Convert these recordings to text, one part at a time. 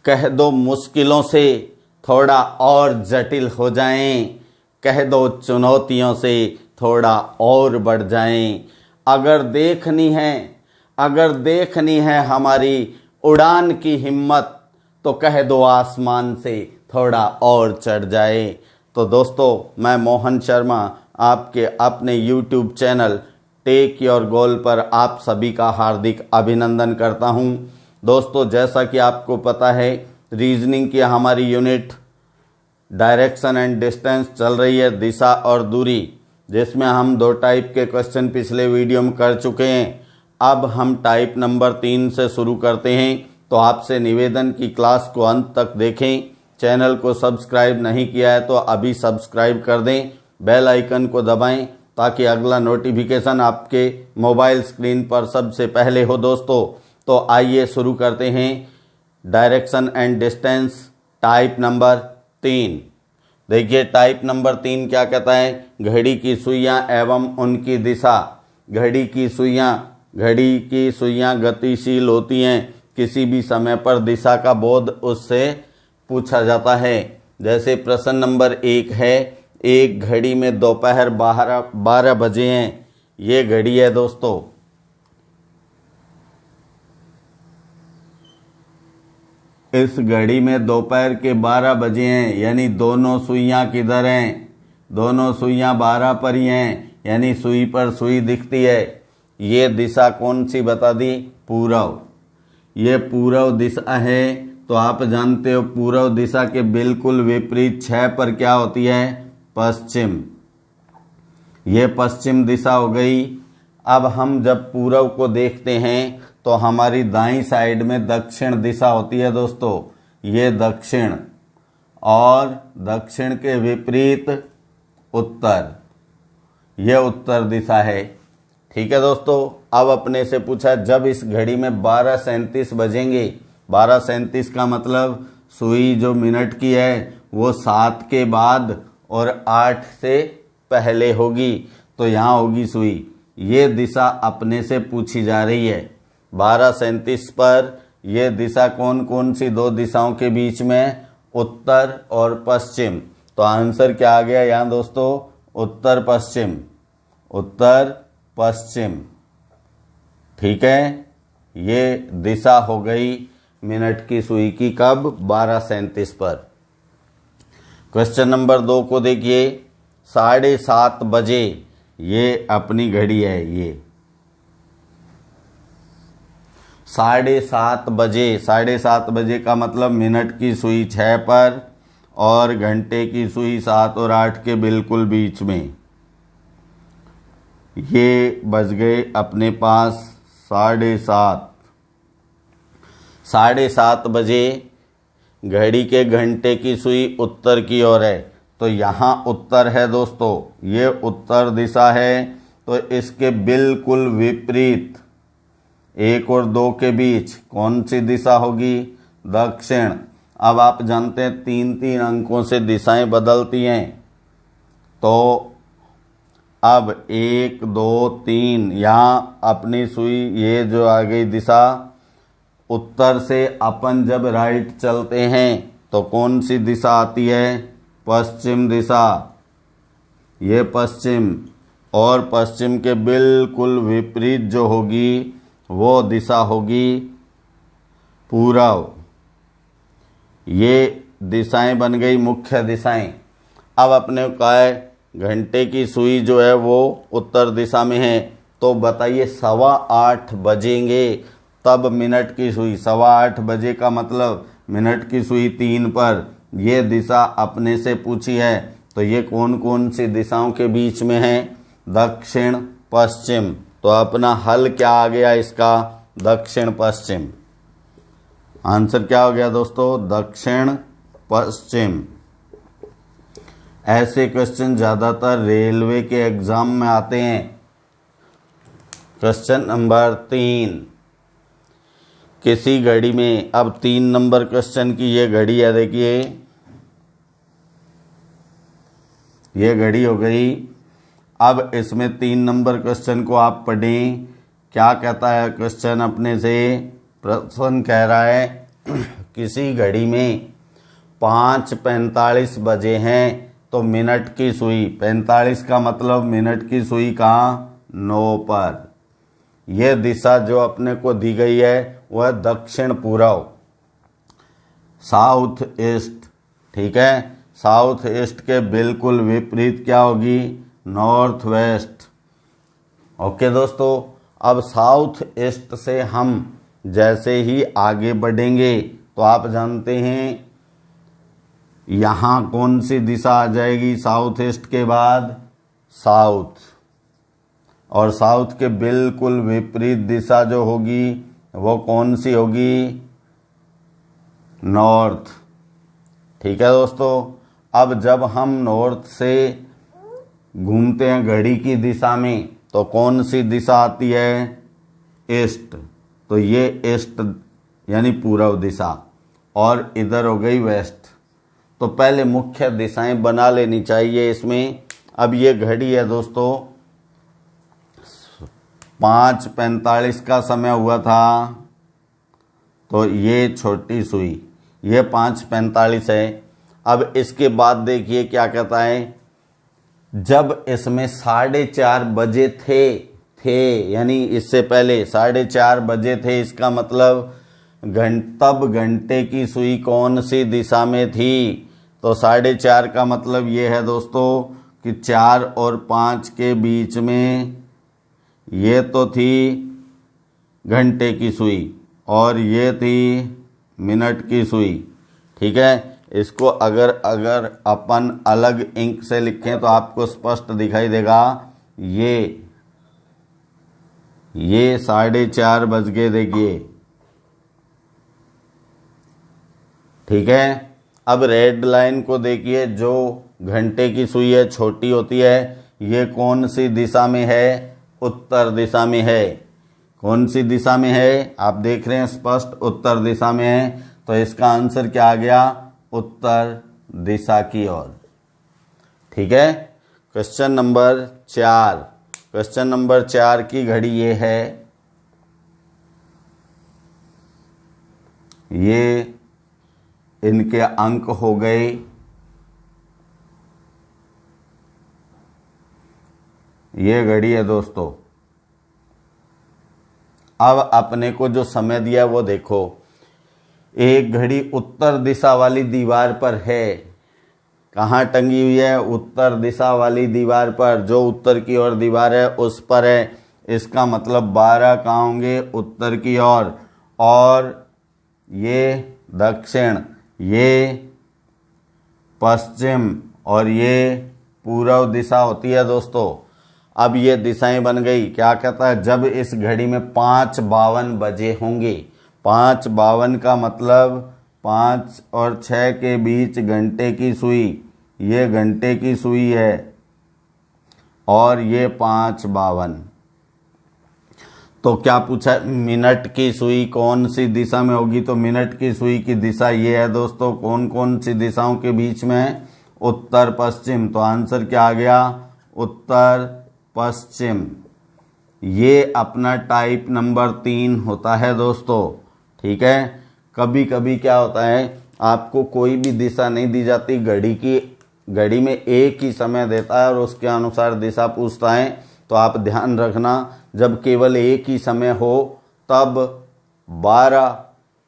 कह दो मुश्किलों से थोड़ा और जटिल हो जाएं, कह दो चुनौतियों से थोड़ा और बढ़ जाएं। अगर देखनी है हमारी उड़ान की हिम्मत, तो कह दो आसमान से थोड़ा और चढ़ जाए। तो दोस्तों, मैं मोहन शर्मा आपके अपने YouTube channel take your goal पर आप सभी का हार्दिक अभिनंदन करता हूं। दोस्तों, जैसा कि आपको पता है, रीजनिंग की हमारी यूनिट डायरेक्शन एंड डिस्टेंस चल रही है, दिशा और दूरी, जिसमें हम 2 टाइप के क्वेश्चन पिछले वीडियो में कर चुके हैं। अब हम टाइप नंबर 3 से शुरू करते हैं। तो आपसे निवेदन की क्लास को अंत तक देखें। चैनल को सब्सक्राइब नहीं किया है तो अभी सब्सक्राइब कर दें, बेल आइकन को दबाएं ताकि अगला नोटिफिकेशन आपके मोबाइल स्क्रीन पर सबसे पहले हो। दोस्तों, तो आइए शुरू करते हैं। Direction and distance type number 3। देखिए, टाइप नंबर 3 क्या कहता है? घड़ी की सुइयां एवं उनकी दिशा। घड़ी की सुइयां गतिशील होती हैं। किसी भी समय पर दिशा का बोध उससे पूछा जाता है। जैसे प्रश्न नंबर 1 है, एक घड़ी में दोपहर 12 बजे हैं। ये घड़ी है दोस्तों। इस घड़ी में दोपहर के 12 बजे हैं, यानी दोनों सुइयां किधर हैं? दोनों सुइयां 12 पर ही हैं, यानी सुई पर सुई दिखती है। ये दिशा कौन सी बता दी? पूर्व। ये पूर्व दिशा है। तो आप जानते हो पूर्व दिशा के बिल्कुल विपरीत 6 पर क्या होती है? पश्चिम। ये पश्चिम दिशा हो गई। अब हम जब पूर्व को देखते हैं तो हमारी दाईं साइड में दक्षिण दिशा होती है दोस्तों। ये दक्षिण, और दक्षिण के विपरीत उत्तर, ये उत्तर दिशा है। ठीक है दोस्तों। अब अपने से पूछा, जब इस घड़ी में 12:37 बजेंगे। 12:37 का मतलब सुई जो मिनट की है वो 7 के बाद और 8 से पहले होगी, तो यहाँ होगी सुई। ये दिशा अपने से पूछी जा रही है। 12:37 पर यह दिशा कौन कौन सी 2 दिशाओं के बीच में? उत्तर और पश्चिम। तो आंसर क्या आ गया यहाँ दोस्तों? उत्तर पश्चिम। उत्तर पश्चिम। ठीक है, ये दिशा हो गई मिनट की सुई की। कब? 12:37 पर। क्वेश्चन नंबर 2 को देखिए। 7:30 बजे, ये अपनी घड़ी है। ये 7:30 बजे। 7:30 बजे का मतलब मिनट की सुई 6 पर और घंटे की सुई 7 और 8 के बिल्कुल बीच में। ये बज गए अपने पास 7:30। 7:30 बजे घड़ी के घंटे की सुई उत्तर की ओर है, तो यहाँ उत्तर है दोस्तों। ये उत्तर दिशा है। तो इसके बिल्कुल विपरीत 1 और 2 के बीच कौन सी दिशा होगी? दक्षिण। अब आप जानते हैं 3-3 अंकों से दिशाएं बदलती हैं। तो अब 1, 2, 3, यहाँ अपनी सुई ये जो आ गई दिशा। उत्तर से अपन जब राइट चलते हैं तो कौन सी दिशा आती है? पश्चिम दिशा। ये पश्चिम, और पश्चिम के बिल्कुल विपरीत जो होगी वो दिशा होगी पूर्व। ये दिशाएं बन गई मुख्य दिशाएं। अब अपने को कहा है घंटे की सुई जो है वो उत्तर दिशा में है, तो बताइए 8:15 बजेंगे तब मिनट की सुई। 8:15 बजे का मतलब मिनट की सुई 3 पर। यह दिशा अपने से पूछी है, तो ये कौन कौन सी दिशाओं के बीच में है? दक्षिण पश्चिम। तो अपना हल क्या आ गया इसका? दक्षिण पश्चिम। आंसर क्या हो गया दोस्तों? दक्षिण पश्चिम। ऐसे क्वेश्चन ज्यादातर रेलवे के एग्जाम में आते हैं। क्वेश्चन नंबर 3, किसी घड़ी में, अब 3 नंबर क्वेश्चन की ये घड़ी है। देखिए, ये घड़ी हो गई। अब इसमें 3 नंबर क्वेश्चन को आप पढ़ें। क्या कहता है क्वेश्चन अपने से? प्रश्न कह रहा है किसी घड़ी में 5:45 बजे हैं तो मिनट की सुई, 45 का मतलब मिनट की सुई कहाँ, 9 पर। यह दिशा जो अपने को दी गई है वह दक्षिण पूर्व, साउथ ईस्ट। ठीक है, साउथ ईस्ट के बिल्कुल विपरीत क्या होगी, नॉर्थ वेस्ट। ओके दोस्तों, अब साउथ ईस्ट से हम जैसे ही आगे बढ़ेंगे तो आप जानते हैं यहाँ कौन सी दिशा आ जाएगी साउथ ईस्ट के बाद, साउथ। और साउथ के बिल्कुल विपरीत दिशा जो होगी वो कौन सी होगी, नॉर्थ। ठीक है दोस्तों, अब जब हम नॉर्थ से घूमते हैं घड़ी की दिशा में तो कौन सी दिशा आती है, ईस्ट। तो ये ईस्ट यानी पूर्व दिशा, और इधर हो गई वेस्ट। तो पहले मुख्य दिशाएं बना लेनी चाहिए इसमें। अब ये घड़ी है दोस्तों, 5:45 का समय हुआ था, तो ये छोटी सुई, ये 5:45 है। अब इसके बाद देखिए क्या कहता है, जब इसमें 4:30 बजे थे यानी इससे पहले 4:30 बजे थे, इसका मतलब तब घंटे की सुई कौन सी दिशा में थी, तो 4:30 का मतलब ये है दोस्तों कि 4 और 5 के बीच में ये तो थी घंटे की सुई और ये थी मिनट की सुई। ठीक है, इसको अगर अपन अलग इंक से लिखें तो आपको स्पष्ट दिखाई देगा। ये 4:30 बज गए देखिए। ठीक है, अब रेड लाइन को देखिए, जो घंटे की सुई है छोटी होती है, ये कौन सी दिशा में है, उत्तर दिशा में है। कौन सी दिशा में है, आप देख रहे हैं स्पष्ट, उत्तर दिशा में है। तो इसका आंसर क्या आ गया, उत्तर दिशा की ओर। ठीक है, क्वेश्चन नंबर 4। क्वेश्चन नंबर 4 की घड़ी ये है, ये इनके अंक हो गए। ये घड़ी है दोस्तों। अब अपने को जो समय दिया है वो देखो, एक घड़ी उत्तर दिशा वाली दीवार पर है। कहाँ टंगी हुई है, उत्तर दिशा वाली दीवार पर, जो उत्तर की ओर दीवार है उस पर है। इसका मतलब 12 कहाँ होंगे, उत्तर की ओर, और ये दक्षिण, ये पश्चिम, और ये पूर्व दिशा होती है दोस्तों। अब ये दिशाएं बन गई। क्या कहता है, जब इस घड़ी में 5:52 बजे होंगे, 5:52 का मतलब 5 और 6 के बीच घंटे की सुई, ये घंटे की सुई है, और ये 5:52। तो क्या पूछा, मिनट की सुई कौन सी दिशा में होगी, तो मिनट की सुई की दिशा ये है दोस्तों। कौन कौन सी दिशाओं के बीच में, उत्तर पश्चिम। तो आंसर क्या आ गया, उत्तर पश्चिम। ये अपना टाइप नंबर 3 होता है दोस्तों। ठीक है, कभी कभी क्या होता है, आपको कोई भी दिशा नहीं दी जाती, घड़ी में एक ही समय देता है और उसके अनुसार दिशा पूछता है। तो आप ध्यान रखना, जब केवल एक ही समय हो तब 12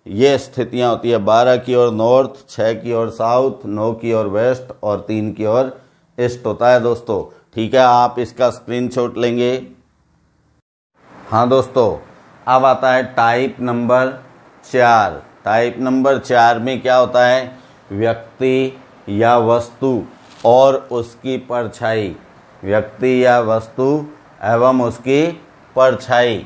ये स्थितियां होती है, 12 की ओर नॉर्थ, 6 की ओर साउथ, 9 की ओर वेस्ट और 3 की ओर ईस्ट होता है दोस्तों। ठीक है, आप इसका स्क्रीनशॉट लेंगे। हाँ दोस्तों, अब आता है टाइप नंबर 4। टाइप नंबर 4 में क्या होता है, व्यक्ति या वस्तु और उसकी परछाई। व्यक्ति या वस्तु एवं उसकी परछाई।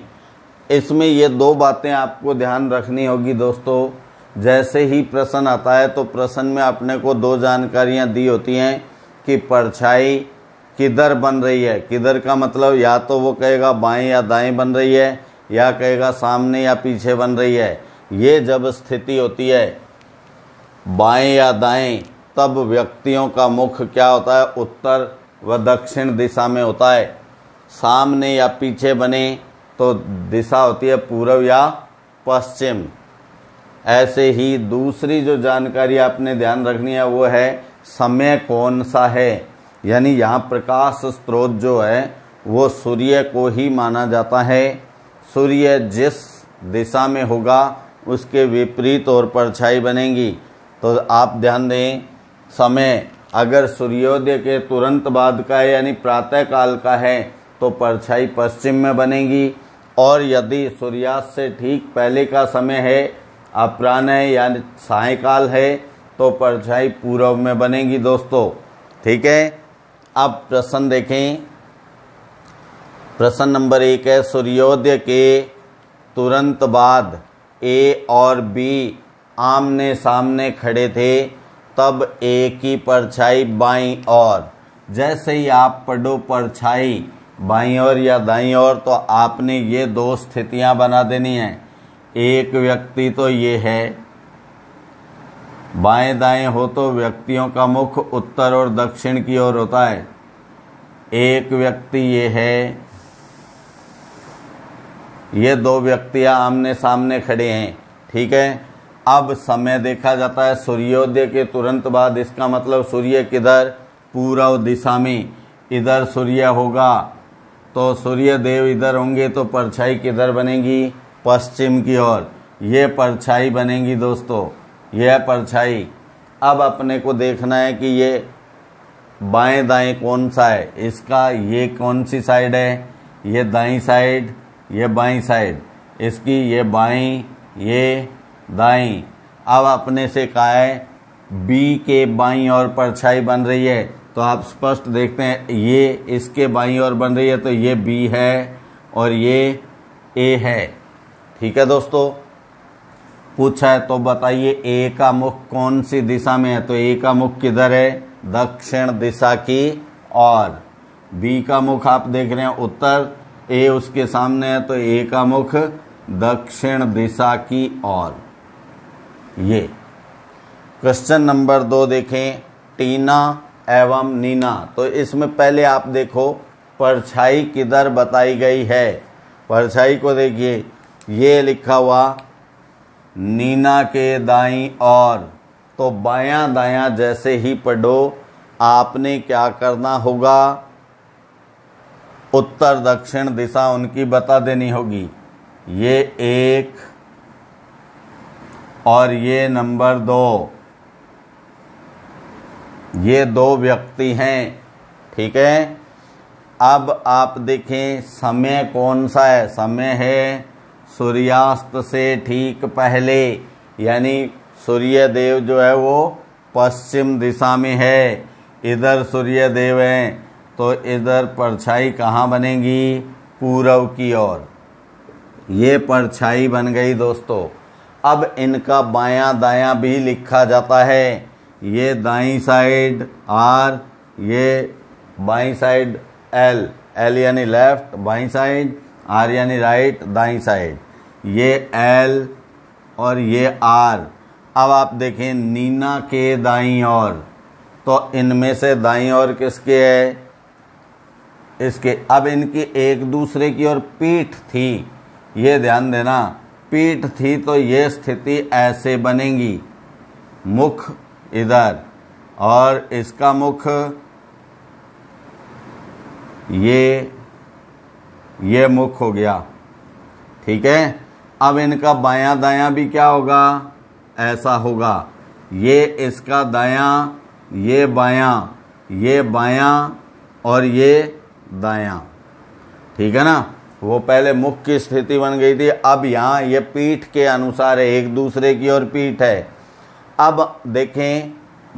इसमें ये 2 बातें आपको ध्यान रखनी होगी दोस्तों। जैसे ही प्रश्न आता है तो प्रश्न में अपने को 2 जानकारियां दी होती हैं कि परछाई किधर बन रही है। किधर का मतलब या तो वो कहेगा बाएं या दाएं बन रही है, या कहेगा सामने या पीछे बन रही है। ये जब स्थिति होती है बाएं या दाएं, तब व्यक्तियों का मुख क्या होता है, उत्तर व दक्षिण दिशा में होता है। सामने या पीछे बने तो दिशा होती है पूर्व या पश्चिम। ऐसे ही दूसरी जो जानकारी आपने ध्यान रखनी है वो है समय कौन सा है, यानी यहाँ प्रकाश स्रोत जो है वो सूर्य को ही माना जाता है। सूर्य जिस दिशा में होगा उसके विपरीत और परछाई बनेगी। तो आप ध्यान दें, समय अगर सूर्योदय के तुरंत बाद का है यानी प्रातः काल का है तो परछाई पश्चिम में बनेगी, और यदि सूर्यास्त से ठीक पहले का समय है, अपराह्न है यानी सायंकाल है, तो परछाई पूर्व में बनेगी दोस्तों। ठीक है, अब प्रश्न देखें। प्रश्न नंबर 1 है, सूर्योदय के तुरंत बाद ए और बी आमने सामने खड़े थे, तब ए की परछाई बाईं ओर। जैसे ही आप पढ़ो परछाई बाईं ओर या दाईं ओर, तो आपने ये दो स्थितियां बना देनी है। एक व्यक्ति तो ये है, बाएं दाएं हो तो व्यक्तियों का मुख उत्तर और दक्षिण की ओर होता है। एक व्यक्ति ये है, ये दो व्यक्तियां आमने सामने खड़े हैं। ठीक है, अब समय देखा जाता है सूर्योदय के तुरंत बाद, इसका मतलब सूर्य किधर, पूर्व दिशा में। इधर सूर्य होगा तो सूर्य देव इधर होंगे, तो परछाई किधर बनेगी, पश्चिम की ओर। ये परछाई बनेगी दोस्तों, यह परछाई। अब अपने को देखना है कि ये बाएं दाएं कौन सा है, इसका ये कौन सी साइड है, ये दाईं साइड, ये बाईं साइड, इसकी ये बाईं, ये दाईं। अब अपने से कहा है बी के बाईं ओर परछाई बन रही है, तो आप स्पष्ट देखते हैं ये इसके बाईं ओर बन रही है, तो ये बी है और ये ए है। ठीक है दोस्तों, पूछा है तो बताइए ए का मुख कौन सी दिशा में है, तो ए का मुख किधर है, दक्षिण दिशा की ओर। बी का मुख आप देख रहे हैं उत्तर, ए उसके सामने है, तो ए का मुख दक्षिण दिशा की ओर। ये क्वेश्चन नंबर 2 देखें, टीना एवं नीना। तो इसमें पहले आप देखो परछाई किधर बताई गई है। परछाई को देखिए, ये लिखा हुआ नीना के दाईं ओर, तो बायां दायां जैसे ही पढ़ो आपने क्या करना होगा, उत्तर दक्षिण दिशा उनकी बता देनी होगी। ये 1 और ये नंबर 2, ये 2 व्यक्ति हैं। ठीक है, अब आप देखें समय कौन सा है, समय है सूर्यास्त से ठीक पहले, यानी सूर्य देव जो है वो पश्चिम दिशा में है, इधर सूर्य देव हैं, तो इधर परछाई कहाँ बनेगी, पूर्व की ओर। ये परछाई बन गई दोस्तों। अब इनका बायां दायां भी लिखा जाता है, ये दाईं साइड आर, ये बाईं साइड एल, एल यानी लेफ्ट बाईं साइड, आर यानी राइट दाईं साइड, ये एल और ये आर। अब आप देखें नीना के दाईं ओर, तो इनमें से दाईं ओर किसके है, इसके। अब इनकी एक दूसरे की ओर पीठ थी, ये ध्यान देना, पीठ थी, तो ये स्थिति ऐसे बनेगी, मुख इधर और इसका मुख ये मुख हो गया। ठीक है, अब इनका बायां दायां भी क्या होगा, ऐसा होगा, ये इसका दायां, ये बायां और ये दायां। ठीक है ना, वो पहले मुख की स्थिति बन गई थी, अब यहाँ ये पीठ के अनुसार है, एक दूसरे की ओर पीठ है। अब देखें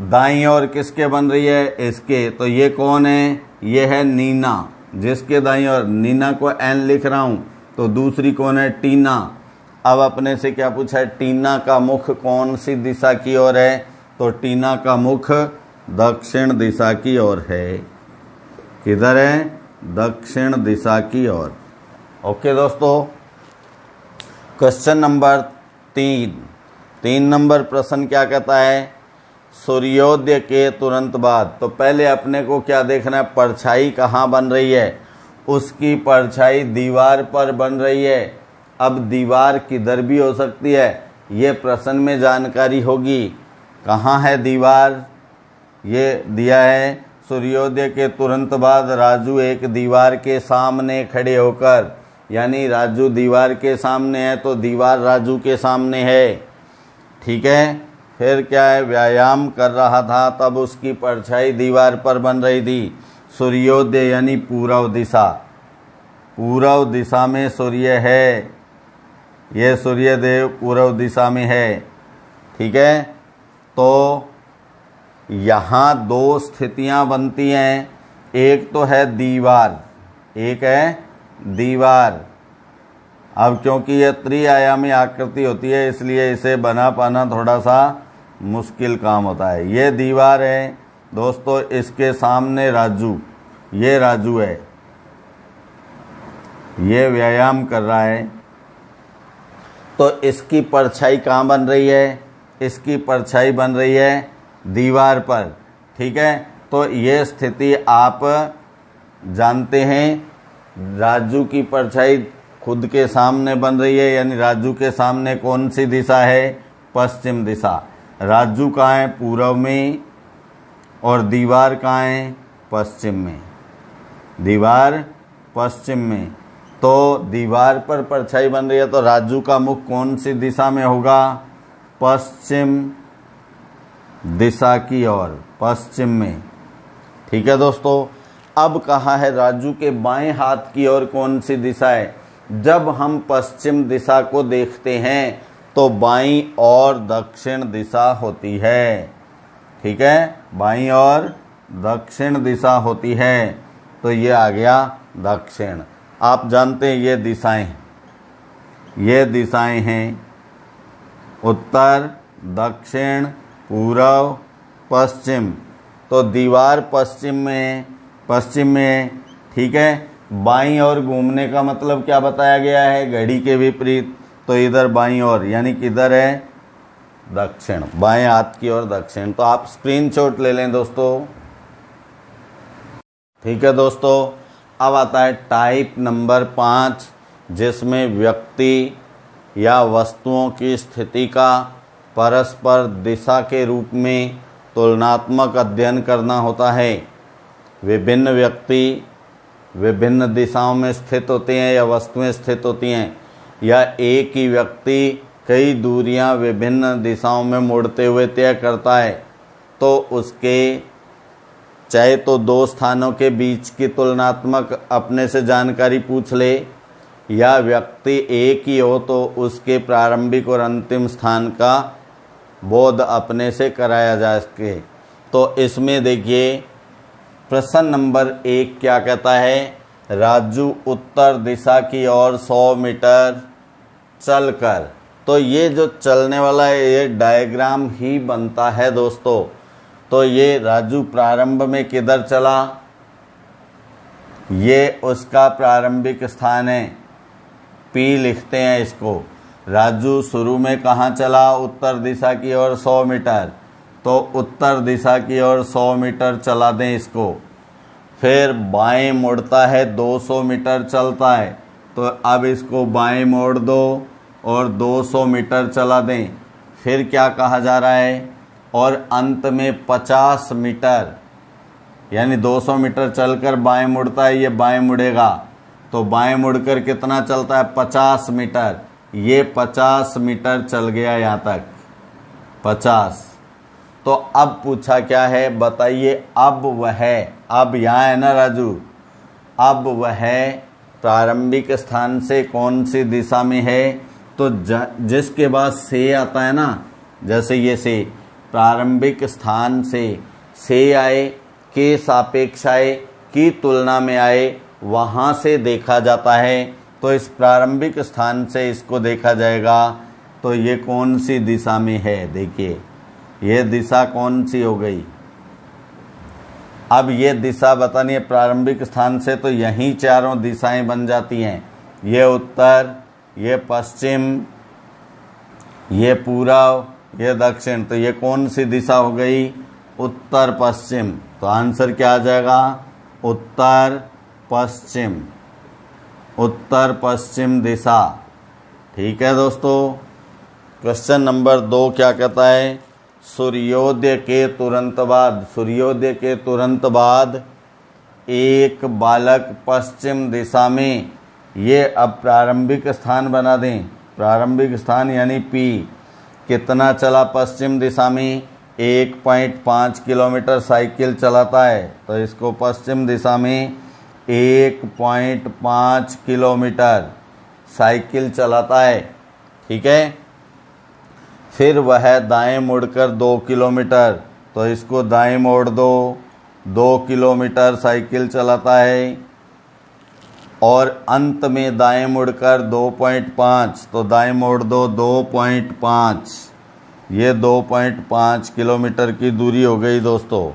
दाईं ओर किसके बन रही है, इसके, तो ये कौन है, ये है नीना, जिसके दाईं ओर, नीना को एन लिख रहा हूँ, तो दूसरी कौन है, टीना। अब अपने से क्या पूछा है, टीना का मुख कौन सी दिशा की ओर है, तो टीना का मुख दक्षिण दिशा की ओर है। किधर है, दक्षिण दिशा की ओर। ओके दोस्तों, क्वेश्चन नंबर 3 नंबर प्रश्न क्या कहता है, सूर्योदय के तुरंत बाद। तो पहले अपने को क्या देखना है, परछाई कहाँ बन रही है, उसकी परछाई दीवार पर बन रही है। अब दीवार किधर भी हो सकती है, ये प्रश्न में जानकारी होगी। कहाँ है दीवार, ये दिया है सूर्योदय के तुरंत बाद राजू एक दीवार के सामने खड़े होकर, यानी राजू दीवार के सामने है तो दीवार राजू के सामने है। ठीक है, फिर क्या है, व्यायाम कर रहा था तब उसकी परछाई दीवार पर बन रही थी। सूर्योदय यानी पूर्व दिशा, पूर्व दिशा में सूर्य है, ये सूर्यदेव पूर्व दिशा में है। ठीक है, तो यहाँ दो स्थितियाँ बनती हैं, एक तो है दीवार, एक है दीवार। अब क्योंकि यह त्रिआयामी आकृति होती है इसलिए इसे बना पाना थोड़ा सा मुश्किल काम होता है। ये दीवार है दोस्तों, इसके सामने राजू, ये राजू है, ये व्यायाम कर रहा है। तो इसकी परछाई कहाँ बन रही है, इसकी परछाई बन रही है दीवार पर। ठीक है, तो ये स्थिति आप जानते हैं, राजू की परछाई खुद के सामने बन रही है, यानी राजू के सामने कौन सी दिशा है, पश्चिम दिशा। राजू कहाँ है, पूर्व में, और दीवार कहाँ है, पश्चिम में, दीवार पश्चिम में। तो दीवार पर परछाई बन रही है तो राजू का मुख कौन सी दिशा में होगा, पश्चिम दिशा की ओर, पश्चिम में। ठीक है दोस्तों, अब कहा है राजू के बाएं हाथ की ओर कौन सी दिशा है। जब हम पश्चिम दिशा को देखते हैं तो बाईं और दक्षिण दिशा होती है। ठीक है, बाईं और दक्षिण दिशा होती है, तो ये आ गया दक्षिण। आप जानते हैं ये दिशाएं हैं उत्तर, दक्षिण, पूर्व, पश्चिम। तो दीवार पश्चिम में। ठीक है, बाईं ओर घूमने का मतलब क्या बताया गया है, घड़ी के विपरीत। तो इधर बाईं ओर यानी किधर है, दक्षिण, बाएं हाथ की ओर दक्षिण। तो आप स्क्रीनशॉट ले लें दोस्तों। ठीक है दोस्तों, अब आता है टाइप नंबर 5, जिसमें व्यक्ति या वस्तुओं की स्थिति का परस्पर दिशा के रूप में तुलनात्मक अध्ययन करना होता है। विभिन्न व्यक्ति विभिन्न दिशाओं में स्थित होते हैं या वस्तुएं स्थित होती हैं, या एक ही व्यक्ति कई दूरियां विभिन्न दिशाओं में मुड़ते हुए तय करता है, तो उसके चाहे तो दो स्थानों के बीच की तुलनात्मक अपने से जानकारी पूछ ले, या व्यक्ति एक ही हो तो उसके प्रारंभिक और अंतिम स्थान का बोध अपने से कराया जा सके। तो इसमें देखिए प्रश्न नंबर 1 क्या कहता है, राजू उत्तर दिशा की ओर 100 मीटर चलकर। तो ये जो चलने वाला है ये डायग्राम ही बनता है दोस्तों। तो ये राजू प्रारंभ में किधर चला, ये उसका प्रारंभिक स्थान है, P लिखते हैं इसको। राजू शुरू में कहाँ चला, उत्तर दिशा की ओर 100 मीटर। तो उत्तर दिशा की ओर 100 मीटर चला दें इसको। फिर बाएं मुड़ता है, 200 मीटर चलता है, तो अब इसको बाएं मोड़ दो और 200 मीटर चला दें। फिर क्या कहा जा रहा है, और अंत में 50 मीटर, यानी 200 मीटर चलकर बाएं मुड़ता है, ये बाएं मुड़ेगा तो बाएं मुड़कर कितना चलता है, 50 मीटर। ये 50 मीटर चल गया यहाँ तक, 50। तो अब पूछा क्या है, बताइए अब यहाँ है ना राजू, अब वह प्रारंभिक स्थान से कौन सी दिशा में है। तो जिसके बाद से आता है ना, जैसे ये से प्रारंभिक स्थान से आए, के सापेक्ष आए, की तुलना में आए, वहाँ से देखा जाता है। तो इस प्रारंभिक स्थान से इसको देखा जाएगा। तो ये कौन सी दिशा में है, देखिए ये दिशा कौन सी हो गई। अब ये दिशा बतानी है प्रारंभिक स्थान से, तो यहीं चारों दिशाएं बन जाती हैं, ये उत्तर, ये पश्चिम, ये पूर्व, ये दक्षिण। तो ये कौन सी दिशा हो गई, उत्तर पश्चिम। तो आंसर क्या आ जाएगा, उत्तर पश्चिम, उत्तर पश्चिम दिशा। ठीक है दोस्तों, क्वेश्चन नंबर 2 क्या कहता है? सूर्योदय के तुरंत बाद, सूर्योदय के तुरंत बाद एक बालक पश्चिम दिशा में, ये अब प्रारंभिक स्थान बना दें, प्रारंभिक स्थान यानी P, कितना चला पश्चिम दिशा में? 1.5 किलोमीटर साइकिल चलाता है, तो इसको पश्चिम दिशा में 1.5 किलोमीटर साइकिल चलाता है। ठीक है। फिर वह दाएं मुड़कर 2 किलोमीटर, तो इसको दाएं मोड़ दो, 2 किलोमीटर साइकिल चलाता है। और अंत में दाएं मुड़कर 2.5, तो दाएं मोड़ दो 2.5, ये 2.5 किलोमीटर की दूरी हो गई दोस्तों।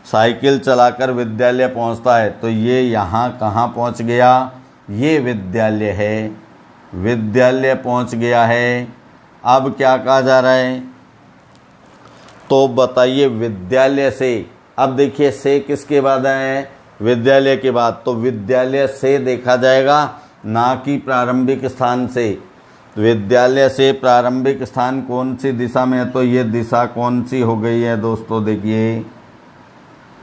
साइकिल चलाकर विद्यालय पहुंचता है, तो ये यहाँ कहाँ पहुंच गया? ये विद्यालय है, विद्यालय पहुंच गया है। अब क्या कहा जा रहा है? तो बताइए विद्यालय से, अब देखिए से किसके बाद है? विद्यालय के बाद, तो विद्यालय से देखा जाएगा, ना कि प्रारंभिक स्थान से। विद्यालय से प्रारंभिक स्थान कौन सी दिशा में है? तो ये दिशा कौन सी हो गई है दोस्तों? देखिए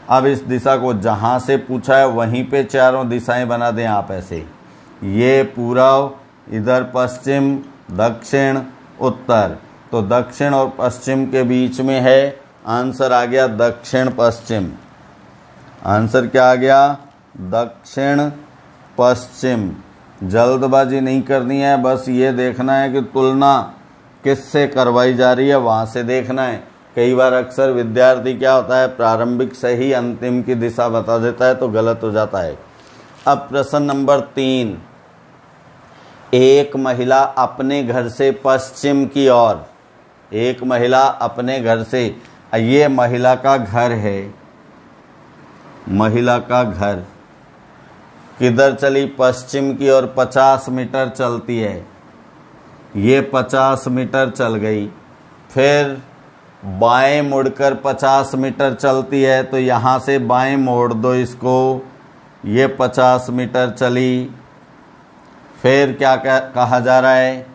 अब इस दिशा को जहाँ से पूछा है वहीं पे चारों दिशाएं बना दें आप ऐसे, ये पूर्व, इधर पश्चिम, दक्षिण, उत्तर। तो दक्षिण और पश्चिम के बीच में है, आंसर आ गया दक्षिण पश्चिम। आंसर क्या आ गया? दक्षिण पश्चिम। जल्दबाजी नहीं करनी है, बस ये देखना है कि तुलना किससे करवाई जा रही है, वहाँ से देखना है। कई बार अक्सर विद्यार्थी क्या होता है, प्रारंभिक से ही अंतिम की दिशा बता देता है, तो गलत हो जाता है। अब प्रश्न नंबर 3, एक महिला अपने घर से पश्चिम की ओर, एक महिला अपने घर से, ये महिला का घर है, महिला का घर किधर चली? पश्चिम की ओर 50 मीटर चलती है, ये 50 मीटर चल गई। फिर बाएं मुड़कर 50 मीटर चलती है, तो यहाँ से बाएं मोड़ दो इसको, ये 50 मीटर चली। फिर क्या कहा जा रहा है?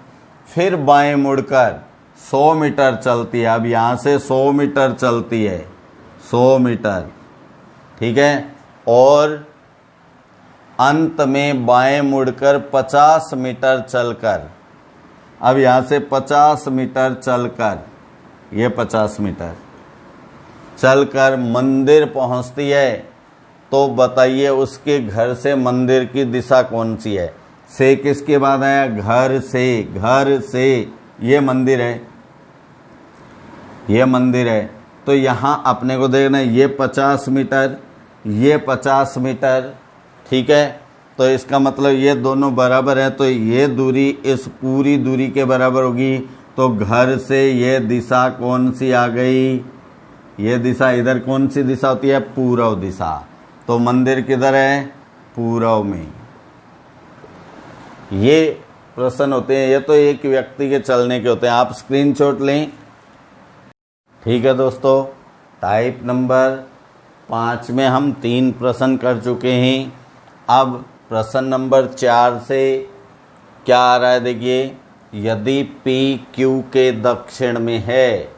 फिर बाएं मुड़कर 100 मीटर चलती है, अब यहाँ से 100 मीटर चलती है, 100 मीटर। ठीक है। और अंत में बाएं मुड़कर 50 मीटर चलकर, अब यहाँ से 50 मीटर चलकर, ये 50 मीटर चलकर मंदिर पहुँचती है। तो बताइए उसके घर से मंदिर की दिशा कौन सी है? से किसके बाद आया? घर से, घर से, ये मंदिर है, ये मंदिर है। तो यहाँ अपने को देखना है, ये 50 मीटर, ये 50 मीटर। ठीक है। तो इसका मतलब ये दोनों बराबर है, तो ये दूरी इस पूरी दूरी के बराबर होगी। तो घर से ये दिशा कौन सी आ गई? ये दिशा, इधर कौन सी दिशा होती है? पूर्व दिशा। तो मंदिर किधर है? पूर्व में। ये प्रश्न होते हैं, ये तो एक व्यक्ति के चलने के होते हैं, आप स्क्रीनशॉट लें। ठीक है दोस्तों, टाइप नंबर 5 में हम 3 प्रश्न कर चुके हैं। अब प्रश्न नंबर 4 से क्या आ रहा है? देखिए, यदि P Q के दक्षिण में है,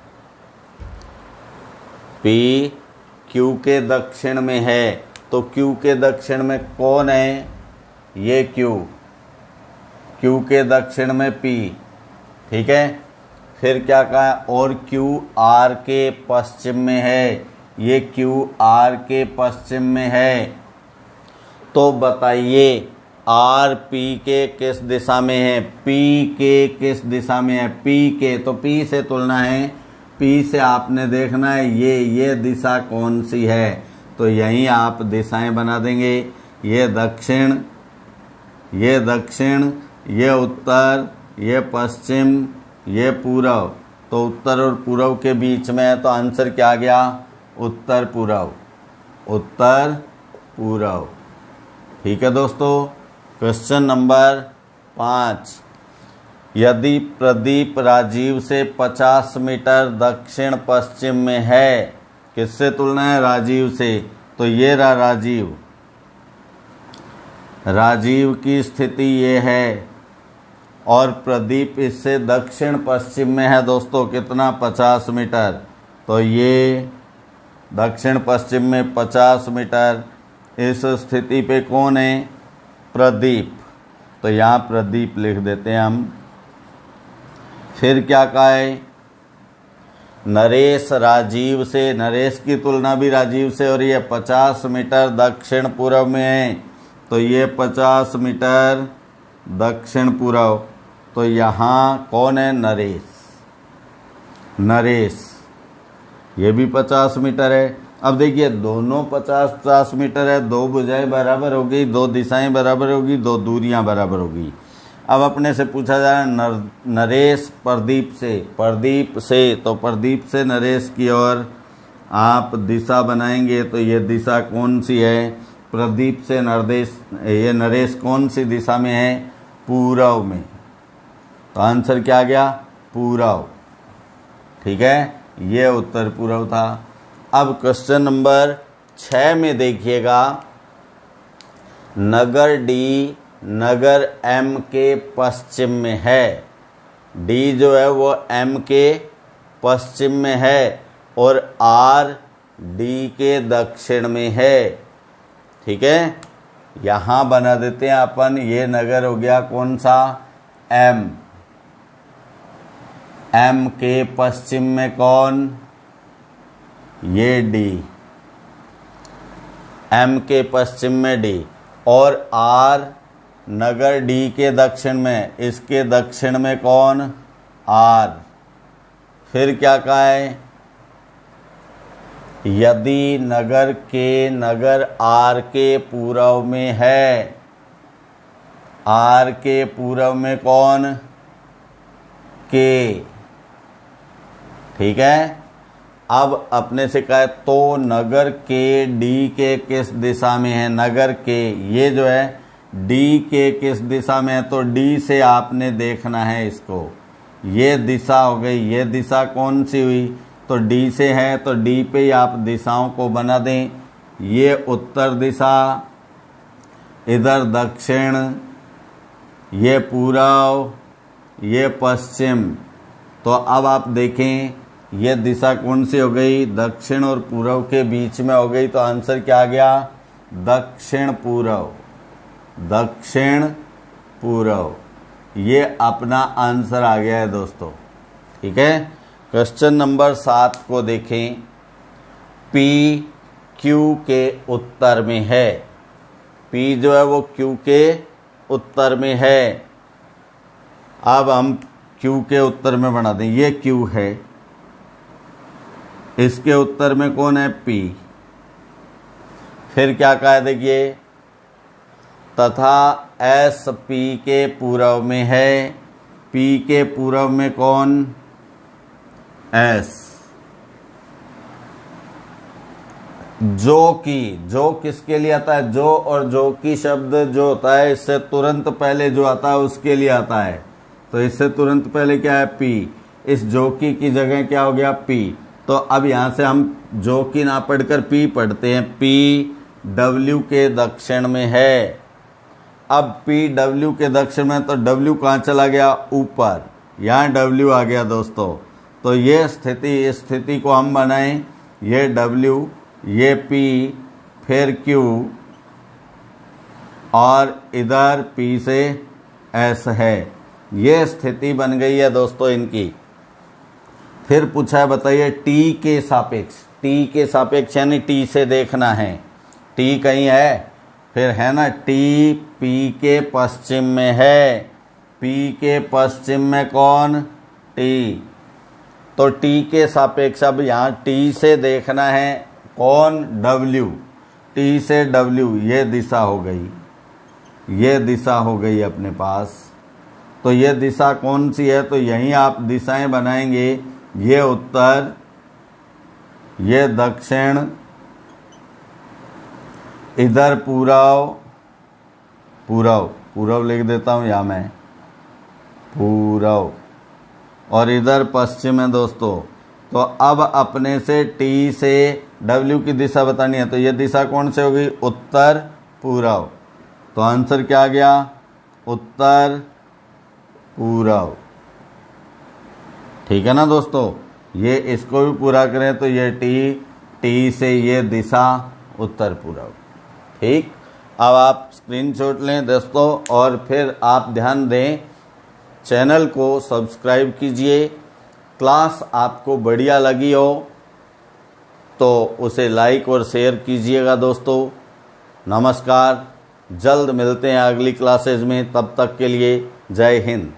P Q के दक्षिण में है, तो Q के दक्षिण में कौन है? ये Q, Q के दक्षिण में P। ठीक है। फिर क्या कहा? और Q R के पश्चिम में है, ये Q R के पश्चिम में है। तो बताइए R P के किस दिशा में है? P के किस दिशा में है? P के, तो P से तुलना है, P से आपने देखना है ये दिशा कौन सी है। तो यहीं आप दिशाएं बना देंगे, ये दक्षिण, ये दक्षिण, ये उत्तर, ये पश्चिम, ये पूर्व। तो उत्तर और पूर्व के बीच में है, तो आंसर क्या आ गया? उत्तर पूर्व, उत्तर पूर्व। ठीक है दोस्तों। क्वेश्चन नंबर 5, यदि प्रदीप राजीव से 50 मीटर दक्षिण पश्चिम में है, किससे तुलना है? राजीव से। तो ये रहा राजीव, राजीव की स्थिति ये है, और प्रदीप इससे दक्षिण पश्चिम में है दोस्तों, कितना 50 मीटर। तो ये दक्षिण पश्चिम में 50 मीटर। इस स्थिति पे कौन है? प्रदीप। तो यहाँ प्रदीप लिख देते हैं हम। फिर क्या कहा है? नरेश राजीव से, नरेश की तुलना भी राजीव से, और ये 50 मीटर दक्षिण पूर्व में है। तो ये 50 मीटर दक्षिण पूर्व। तो यहाँ कौन है? नरेश। नरेश ये भी 50 मीटर है। अब देखिए दोनों 50-50 मीटर है, दो भुजाएं बराबर होगी, दो दिशाएं बराबर होगी, दो दूरियां बराबर होगी। अब अपने से पूछा जा रहा है नरेश प्रदीप से, प्रदीप से, तो प्रदीप से नरेश की ओर आप दिशा बनाएंगे। तो ये दिशा कौन सी है? प्रदीप से ये नरेश कौन सी दिशा में है? पूर्व में। तो आंसर क्या आ गया? पूर्व। ठीक है, ये उत्तर पूर्व था। अब क्वेश्चन नंबर 6 में देखिएगा, नगर डी नगर एम के पश्चिम में है। डी जो है वो एम के पश्चिम में है और आर डी के दक्षिण में है। ठीक है, यहाँ बना देते हैं अपन। ये नगर हो गया कौन सा? एम। एम के पश्चिम में कौन? ये डी। एम के पश्चिम में डी। और आर नगर डी के दक्षिण में, इसके दक्षिण में कौन? आर। फिर क्या कहा है? यदि नगर आर के पूर्व में है, आर के पूर्व में कौन? के। ठीक है, अब अपने से कहा तो नगर के डी के किस दिशा में है? नगर के ये जो है डी के किस दिशा में है? तो डी से आपने देखना है इसको। ये दिशा हो गई, ये दिशा कौन सी हुई? तो डी से है, तो डी पे ही आप दिशाओं को बना दें। ये उत्तर दिशा, इधर दक्षिण, ये पूर्व, ये पश्चिम। तो अब आप देखें ये दिशा कौन सी हो गई? दक्षिण और पूर्व के बीच में हो गई। तो आंसर क्या आ गया? दक्षिण पूर्व। दक्षिण पूर्व ये अपना आंसर आ गया है दोस्तों। ठीक है, क्वेश्चन नंबर 7 को देखें। पी क्यू के उत्तर में है। पी जो है वो क्यू के उत्तर में है। अब हम क्यू के उत्तर में बना दें। ये क्यू है, इसके उत्तर में कौन है? पी। फिर क्या कहा है? देखिए, तथा एस पी के पूर्व में है। पी के पूर्व में कौन? एस। जो किसके लिए आता है? जो और जो की शब्द जो होता है इससे तुरंत पहले जो आता है उसके लिए आता है। तो इससे तुरंत पहले क्या है? पी। इस जो की जगह क्या हो गया? पी। तो अब यहां से हम जो की ना पढ़कर पी पढ़ते हैं। पी डब्ल्यू के दक्षिण में है। अब पी डब्ल्यू के दक्षिण में, तो डब्ल्यू कहाँ चला गया? ऊपर। यहाँ डब्ल्यू आ गया दोस्तों। तो ये स्थिति, इस स्थिति को हम बनाएं। ये डब्ल्यू, ये पी, फिर क्यू, और इधर पी से एस है। ये स्थिति बन गई है दोस्तों इनकी। फिर पूछा है, बताइए टी के सापेक्ष। टी के सापेक्ष यानी टी से देखना है। टी कहीं है? फिर है ना, टी पी के पश्चिम में है। पी के पश्चिम में कौन? टी। तो टी के सापेक्ष अब यहाँ टी से देखना है कौन? डब्ल्यू। टी से डब्ल्यू ये दिशा हो गई, ये दिशा हो गई अपने पास। तो ये दिशा कौन सी है? तो यहीं आप दिशाएं बनाएंगे। ये उत्तर, ये दक्षिण, इधर पूर्व, पूर्व लिख देता हूँ यहाँ मैं, पूर्व, और इधर पश्चिम है दोस्तों। तो अब अपने से टी से डब्ल्यू की दिशा बतानी है। तो ये दिशा कौन से होगी? उत्तर पूर्व। तो आंसर क्या आ गया? उत्तर पूरब। ठीक है ना दोस्तों, ये इसको भी पूरा करें तो ये टी से ये दिशा उत्तर पूरब। ठीक, अब आप स्क्रीनशॉट लें दोस्तों और फिर आप ध्यान दें, चैनल को सब्सक्राइब कीजिए। क्लास आपको बढ़िया लगी हो तो उसे लाइक और शेयर कीजिएगा दोस्तों। नमस्कार, जल्द मिलते हैं अगली क्लासेज में, तब तक के लिए जय हिंद।